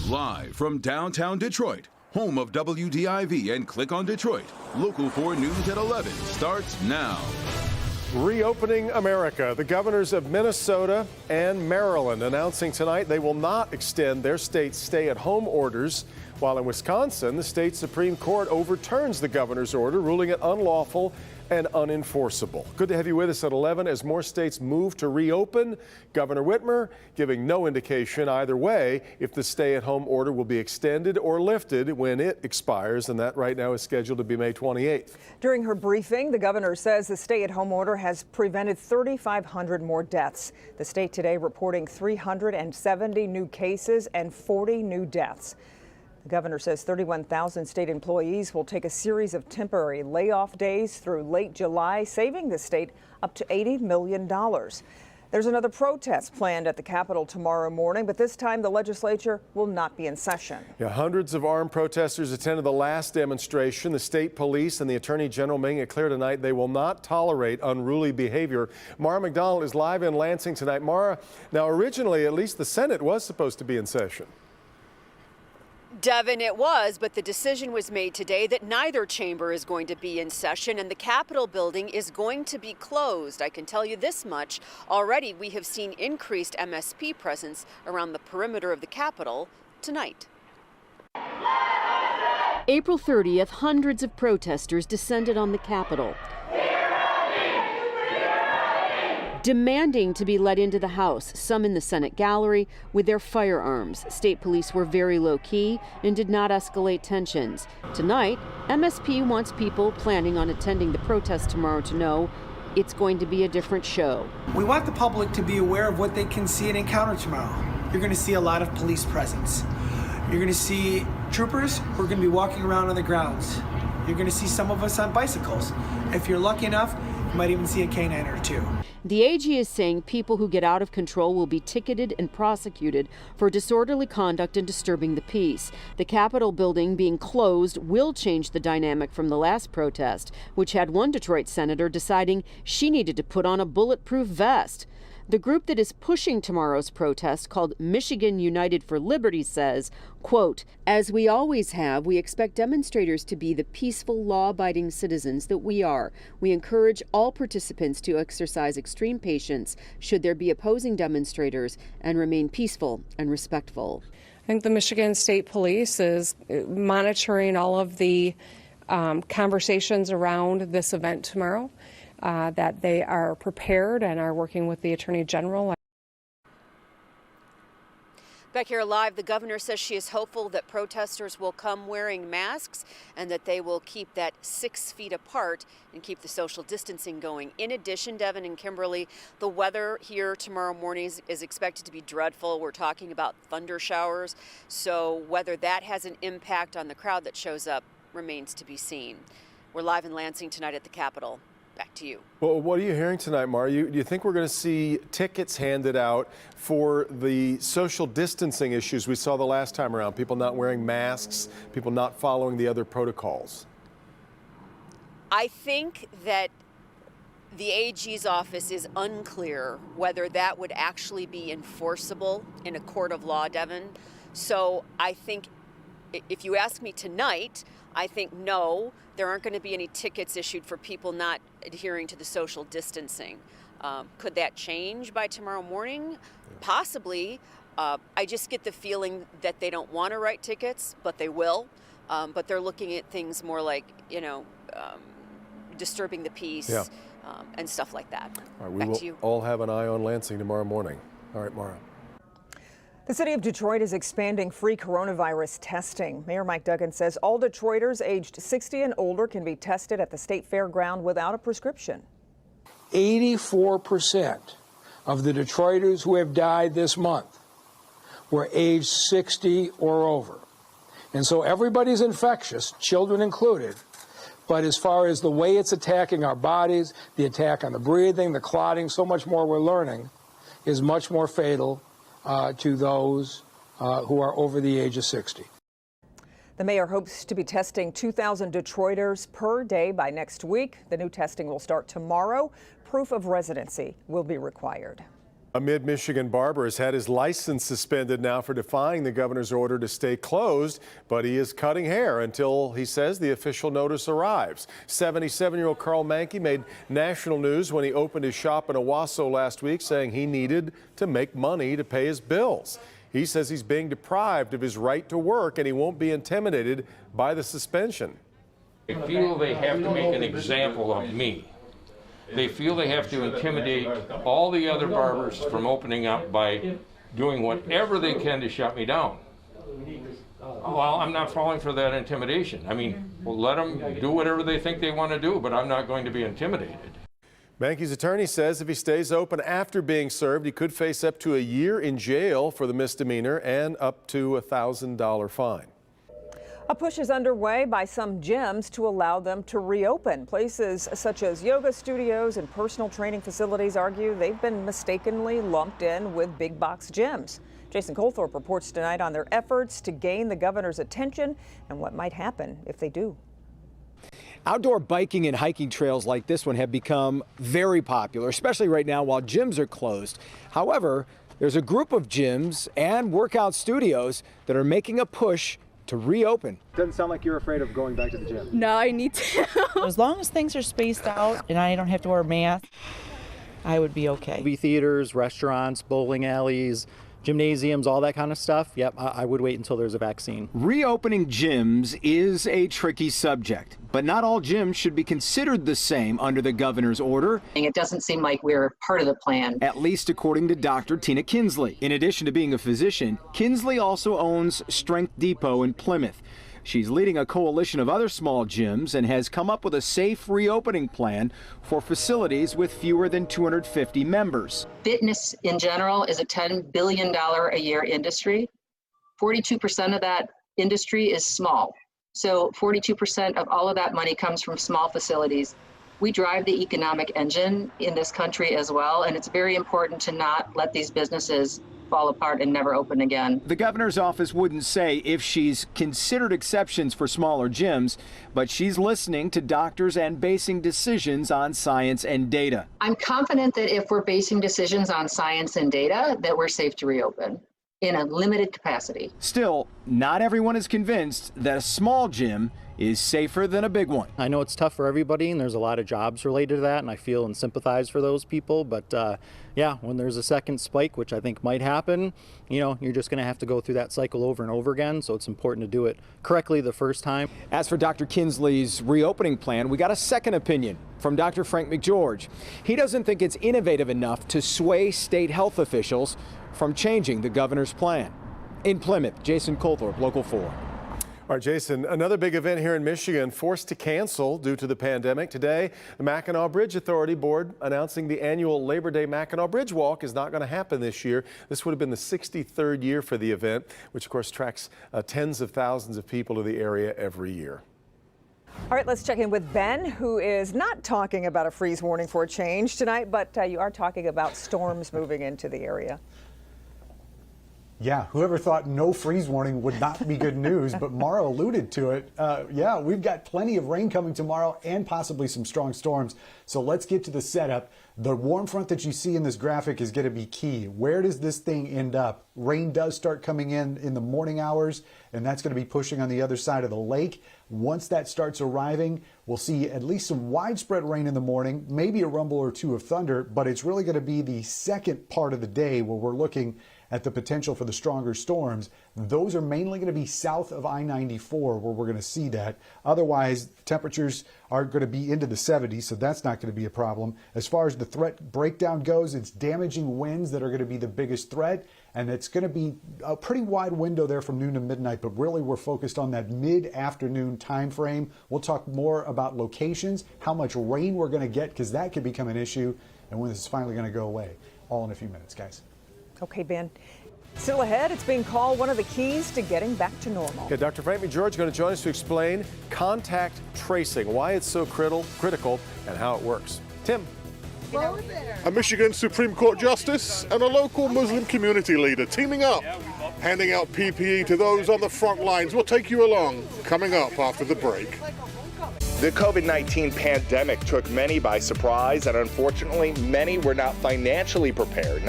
Live from downtown Detroit, home of WDIV and Click on Detroit, Local 4 News at 11 starts now. Reopening America. The governors of Minnesota and Maryland announcing tonight they will not extend their state's stay-at-home orders, while in Wisconsin, the state Supreme Court overturns the governor's order, ruling it unlawful and unenforceable. Good to have you with us at 11 as more states move to reopen. Governor Whitmer giving no indication either way if the stay-at-home order will be extended or lifted when it expires, and that right now is scheduled to be May 28th. During her briefing, the governor says the stay-at-home order has prevented 3,500 more deaths. The state today reporting 370 new cases and 40 new deaths. The governor says 31,000 state employees will take a series of temporary layoff days through late July, saving the state up to $80 million. There's another protest planned at the Capitol tomorrow morning, but this time the legislature will not be in session. Yeah, hundreds of armed protesters attended the last demonstration. The state police and the attorney general making it clear tonight they will not tolerate unruly behavior. Mara McDonald is live in Lansing tonight. Mara, now originally at least the Senate was supposed to be in session. Devin, it was, but the decision was made today that neither chamber is going to be in session and the Capitol building is going to be closed. I can tell you this much. Already we have seen increased MSP presence around the perimeter of the Capitol tonight. April 30th, hundreds of protesters descended on the Capitol, demanding to be let into the House, some in the Senate gallery with their firearms. State police were very low-key and did not escalate tensions. Tonight, MSP wants people planning on attending the protest tomorrow to know it's going to be a different show. We want the public to be aware of what they can see and encounter tomorrow. You're going to see a lot of police presence. You're going to see troopers who are going to be walking around on the grounds. You're going to see some of us on bicycles. If you're lucky enough, you might even see a canine or two. The AG is saying people who get out of control will be ticketed and prosecuted for disorderly conduct and disturbing the peace. The Capitol building being closed will change the dynamic from the last protest, which had one Detroit senator deciding she needed to put on a bulletproof vest. The group that is pushing tomorrow's protest, called Michigan United for Liberty, says, quote, "As we always have, we expect demonstrators to be the peaceful, law-abiding citizens that we are. We encourage all participants to exercise extreme patience should there be opposing demonstrators and remain peaceful and respectful." I think the Michigan State Police is monitoring all of the conversations around this event tomorrow. That they are prepared and are working with the Attorney General. Back here live, the governor says she is hopeful that protesters will come wearing masks and that they will keep that 6 feet apart and keep the social distancing going. In addition, Devin and Kimberly, the weather here tomorrow morning is expected to be dreadful. We're talking about thunder showers, so whether that has an impact on the crowd that shows up remains to be seen. We're live in Lansing tonight at the Capitol. Back to you. Well, what are you hearing tonight, Mara? Do you think we're going to see tickets handed out for the social distancing issues we saw the last time around? People not wearing masks, people not following the other protocols? I think that the AG's office is unclear whether that would actually be enforceable in a court of law, Devin. So I think if you ask me tonight, I think no, there aren't going to be any tickets issued for people not adhering to the social distancing. Could that change by tomorrow morning? Possibly. I just get the feeling that they don't want to write tickets, but they will. But they're looking at things more like, disturbing the peace and stuff like that. All right, we will all have an eye on Lansing tomorrow morning. All right, Mara. The city of Detroit is expanding free coronavirus testing. Mayor Mike Duggan says all Detroiters aged 60 and older can be tested at the state fairground without a prescription. 84% of the Detroiters who have died this month were aged 60 or over. And so everybody's infectious, children included. But as far as the way it's attacking our bodies, the attack on the breathing, the clotting, so much more we're learning is much more fatal to those who are over the age of 60. The mayor hopes to be testing 2,000 Detroiters per day by next week. The new testing will start tomorrow. Proof of residency will be required. A mid-Michigan barber has had his license suspended now for defying the governor's order to stay closed, but he is cutting hair until he says the official notice arrives. 77-year-old Carl Mankey made national news when he opened his shop in Owasso last week, saying he needed to make money to pay his bills. He says he's being deprived of his right to work and he won't be intimidated by the suspension. They feel they have to make an example of me. They feel they have to intimidate all the other barbers from opening up by doing whatever they can to shut me down. Well, I'm not falling for that intimidation. I mean, well, let them do whatever they think they want to do, but I'm not going to be intimidated. Mankey's attorney says if he stays open after being served, he could face up to a year in jail for the misdemeanor and up to a $1,000 fine. A push is underway by some gyms to allow them to reopen. Places such as yoga studios and personal training facilities argue they've been mistakenly lumped in with big box gyms. Jason Colthorpe reports tonight on their efforts to gain the governor's attention and what might happen if they do. Outdoor biking and hiking trails like this one have become very popular, especially right now while gyms are closed. However, there's a group of gyms and workout studios that are making a push to reopen. Doesn't sound like you're afraid of going back to the gym. No, I need to. As long as things are spaced out and I don't have to wear a mask, I would be okay. Movie theaters, restaurants, bowling alleys, gymnasiums, all that kind of stuff. Yep, I would wait until there's a vaccine. Reopening gyms is a tricky subject, but not all gyms should be considered the same under the governor's order. It doesn't seem like we're part of the plan. At least according to Dr. Tina Kinsley. In addition to being a physician, Kinsley also owns Strength Depot in Plymouth. She's leading a coalition of other small gyms and has come up with a safe reopening plan for facilities with fewer than 250 members. Fitness in general is a $10 billion a year industry. 42% of that industry is small. So 42% of all of that money comes from small facilities. We drive the economic engine in this country as well, and it's very important to not let these businesses fall apart and never open again. The governor's office wouldn't say if she's considered exceptions for smaller gyms, but she's listening to doctors and basing decisions on science and data. I'm confident that if we're basing decisions on science and data, that we're safe to reopen in a limited capacity. Still, not everyone is convinced that a small gym is safer than a big one. I know it's tough for everybody, and there's a lot of jobs related to that, and I feel and sympathize for those people. But yeah, when there's a second spike, which I think might happen, you know, you're just going to have to go through that cycle over and over again. So it's important to do it correctly the first time. As for Dr. Kinsley's reopening plan, we got a second opinion from Dr. Frank McGeorge. He doesn't think it's innovative enough to sway state health officials from changing the governor's plan. In Plymouth, Jason Colthorpe, Local 4. All right, Jason, another big event here in Michigan forced to cancel due to the pandemic. Today, the Mackinac Bridge Authority Board announcing the annual Labor Day Mackinac Bridge Walk is not going to happen this year. This would have been the 63rd year for the event, which of course attracts tens of thousands of people to the area every year. All right, let's check in with Ben, who is not talking about a freeze warning for a change tonight, but you are talking about storms moving into the area. Yeah, whoever thought no freeze warning would not be good news, but Mara alluded to it. Yeah, we've got plenty of rain coming tomorrow and possibly some strong storms. So let's get to the setup. The warm front that you see in this graphic is going to be key. Where does this thing end up? Rain does start coming in the morning hours, and that's going to be pushing on the other side of the lake. Once that starts arriving, we'll see at least some widespread rain in the morning, maybe a rumble or two of thunder, but it's really going to be the second part of the day where we're looking at the potential for the stronger storms. Those are mainly going to be south of I-94 where we're going to see that. Otherwise, temperatures are going to be into the 70s, so that's not going to be a problem. As far as the threat breakdown goes, it's damaging winds that are going to be the biggest threat, and it's going to be a pretty wide window there from noon to midnight, but really we're focused on that mid-afternoon time frame. We'll talk more about locations, how much rain we're going to get, because that could become an issue, and when this is finally going to go away. All in a few minutes, guys. Okay, Ben. Still ahead, it's being called one of the keys to getting back to normal. Okay, Dr. Frank McGeorge is going to join us to explain contact tracing, why it's so critical, and how it works. Tim. A Michigan Supreme Court justice and a local Muslim community leader teaming up, handing out PPE to those on the front lines. We'll take you along, coming up after the break. The COVID-19 pandemic took many by surprise, and unfortunately, many were not financially prepared.